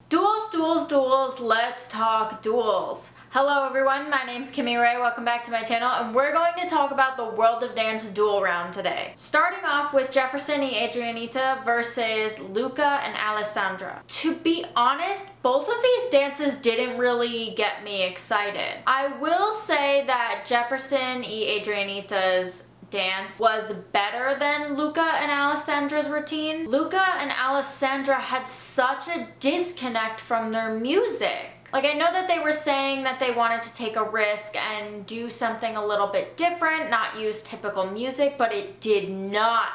Duels, duels, duels, let's talk duels. Hello everyone, my name's Kimmy Ray, welcome back to my channel, and we're going to talk about the World of Dance duel round today. Starting off with Jefferson and Adrienne versus Luca and Alessandra. To be honest, both of these dances didn't really get me excited. I will say that Jefferson and Adrienne's dance was better than Luca and Alessandra's routine. Luca and Alessandra had such a disconnect from their music. Like, I know that they were saying that they wanted to take a risk and do something a little bit different, not use typical music, but it did not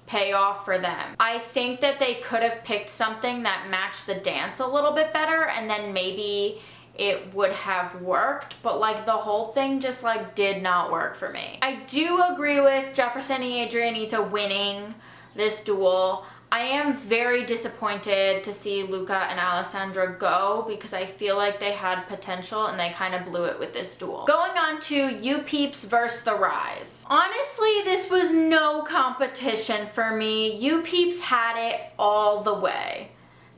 pay off for them. I think that they could have picked something that matched the dance a little bit better, and then maybe it would have worked, but like the whole thing just like did not work for me. I do agree with Jefferson and Adrienne winning this duel. I am very disappointed to see Luca and Alessandra go because I feel like they had potential and they kind of blew it with this duel. Going on to Peeps versus The Rise. Honestly, this was no competition for me. Peeps had it all the way.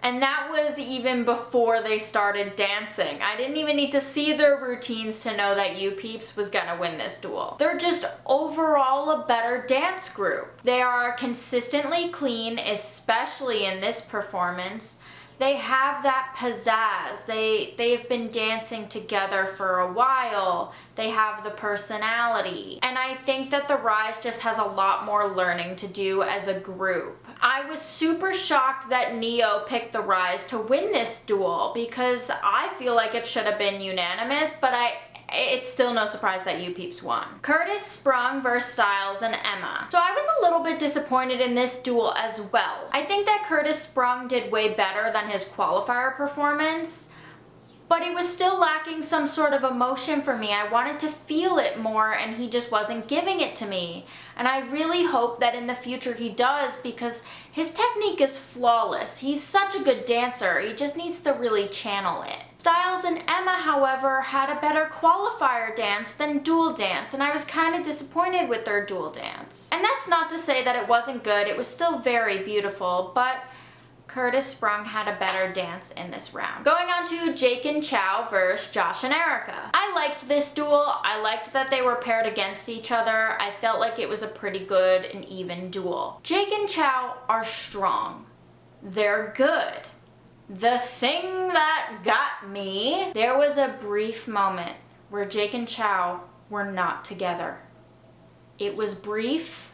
And that was even before they started dancing. I didn't even need to see their routines to know that Peeps was gonna win this duel. They're just overall a better dance group. They are consistently clean, especially in this performance. They have that pizzazz. They've been dancing together for a while. They have the personality. And I think that The Rise just has a lot more learning to do as a group. I was super shocked that Neo picked The Rise to win this duel because I feel like it should have been unanimous, but it's still no surprise that Peeps won. Curtis Sprung versus Stiles and Emma. So I was a little bit disappointed in this duel as well. I think that Curtis Sprung did way better than his qualifier performance, but it was still lacking some sort of emotion for me. I wanted to feel it more and he just wasn't giving it to me. And I really hope that in the future he does because his technique is flawless. He's such a good dancer. He just needs to really channel it. Stiles and Emma, however, had a better qualifier dance than duel dance, and I was kind of disappointed with their duel dance. And that's not to say that it wasn't good. It was still very beautiful, but Curtis Sprung had a better dance in this round. Going on to Jake and Chou versus Josh and Erika. I liked this duel. I liked that they were paired against each other. I felt like it was a pretty good and even duel. Jake and Chou are strong. They're good. The thing that got me, there was a brief moment where Jake and Chou were not together. It was brief,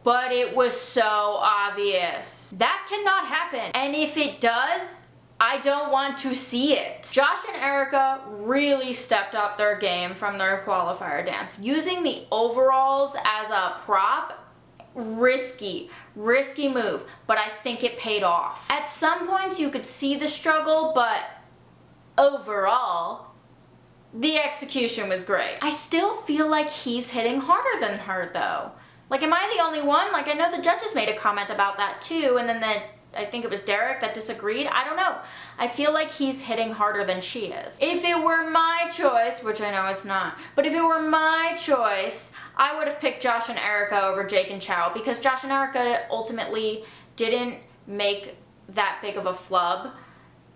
but it was so obvious. That cannot happen. And if it does, I don't want to see it. Josh and Erika really stepped up their game from their qualifier dance. Using the overalls as a prop, risky move, but I think it paid off. At some points you could see the struggle, but overall, the execution was great. I still feel like he's hitting harder than her though. Like, am I the only one? Like, I know the judges made a comment about that too, and then I think it was Derek that disagreed. I don't know. I feel like he's hitting harder than she is. If it were my choice, which I know it's not, but if it were my choice, I would have picked Josh and Erika over Jake and Chou because Josh and Erika ultimately didn't make that big of a flub,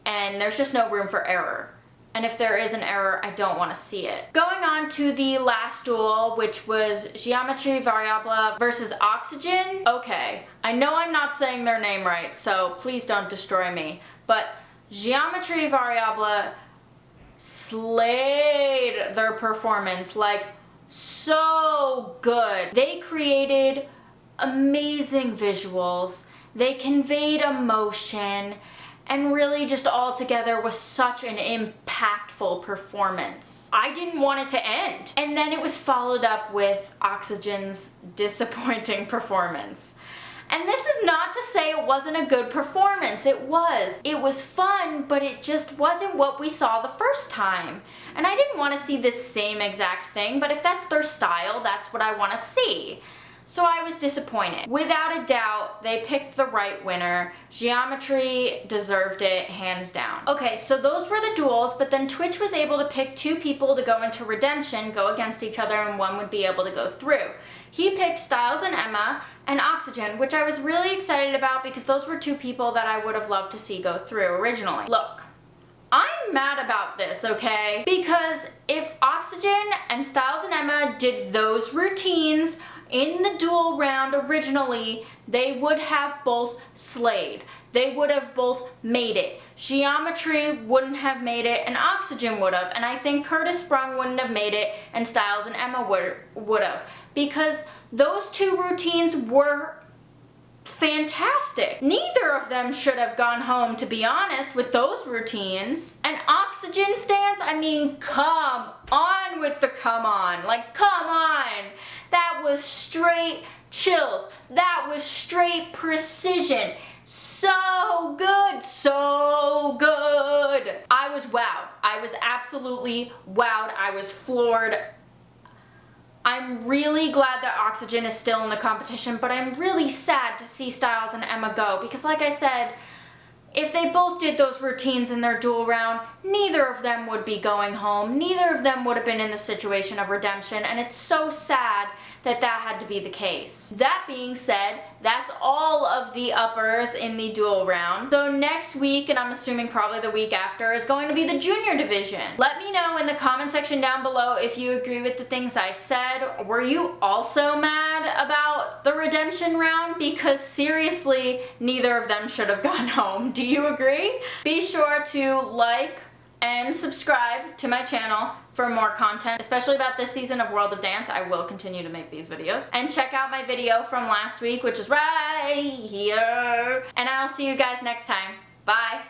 and there's just no room for error. And if there is an error, I don't want to see it. Going on to the last duel, which was Geometry Variable versus Oxygen. Okay, I know I'm not saying their name right, so please don't destroy me. But Geometry Variable slayed their performance, like so good. They created amazing visuals. They conveyed emotion. And really just all together was such an impactful performance. I didn't want it to end. And then it was followed up with Oxygen's disappointing performance. And this is not to say it wasn't a good performance. It was. It was fun, but it just wasn't what we saw the first time. And I didn't want to see this same exact thing, but if that's their style, that's what I want to see. So I was disappointed. Without a doubt, they picked the right winner. Geometry deserved it, hands down. Okay, so those were the duels, but then Twitch was able to pick 2 people to go into redemption, go against each other, and one would be able to go through. He picked Stiles and Emma and Oxygen, which I was really excited about because those were 2 people that I would have loved to see go through originally. Look, I'm mad about this, okay? Because if Oxygen and Stiles and Emma did those routines in the duel round originally, they would have both slayed. They would have both made it. Geometry wouldn't have made it, and Oxygen would have. And I think Curtis Sprung wouldn't have made it, and Stiles and Emma would have. Because those 2 routines were fantastic. Neither of them should have gone home, to be honest, with those routines. And Oxygen stance, I mean, come on with the come on. Like, come on. That was straight chills. That was straight precision. So good, so good. I was wowed. I was absolutely wowed. I was floored. I'm really glad that Oxygen is still in the competition, but I'm really sad to see Stiles and Emma go because, like I said, if they both did those routines in their duel round, neither of them would be going home. Neither of them would have been in the situation of redemption, and it's so sad that that had to be the case. That being said, that's all of the uppers in the duel round. So next week, and I'm assuming probably the week after, is going to be the junior division. Let me know in the comment section down below if you agree with the things I said. Were you also mad about the redemption round? Because seriously, neither of them should have gone home. Do you agree? Be sure to like and subscribe to my channel for more content, especially about this season of World of Dance. I will continue to make these videos. And check out my video from last week, which is right here. And I'll see you guys next time. Bye.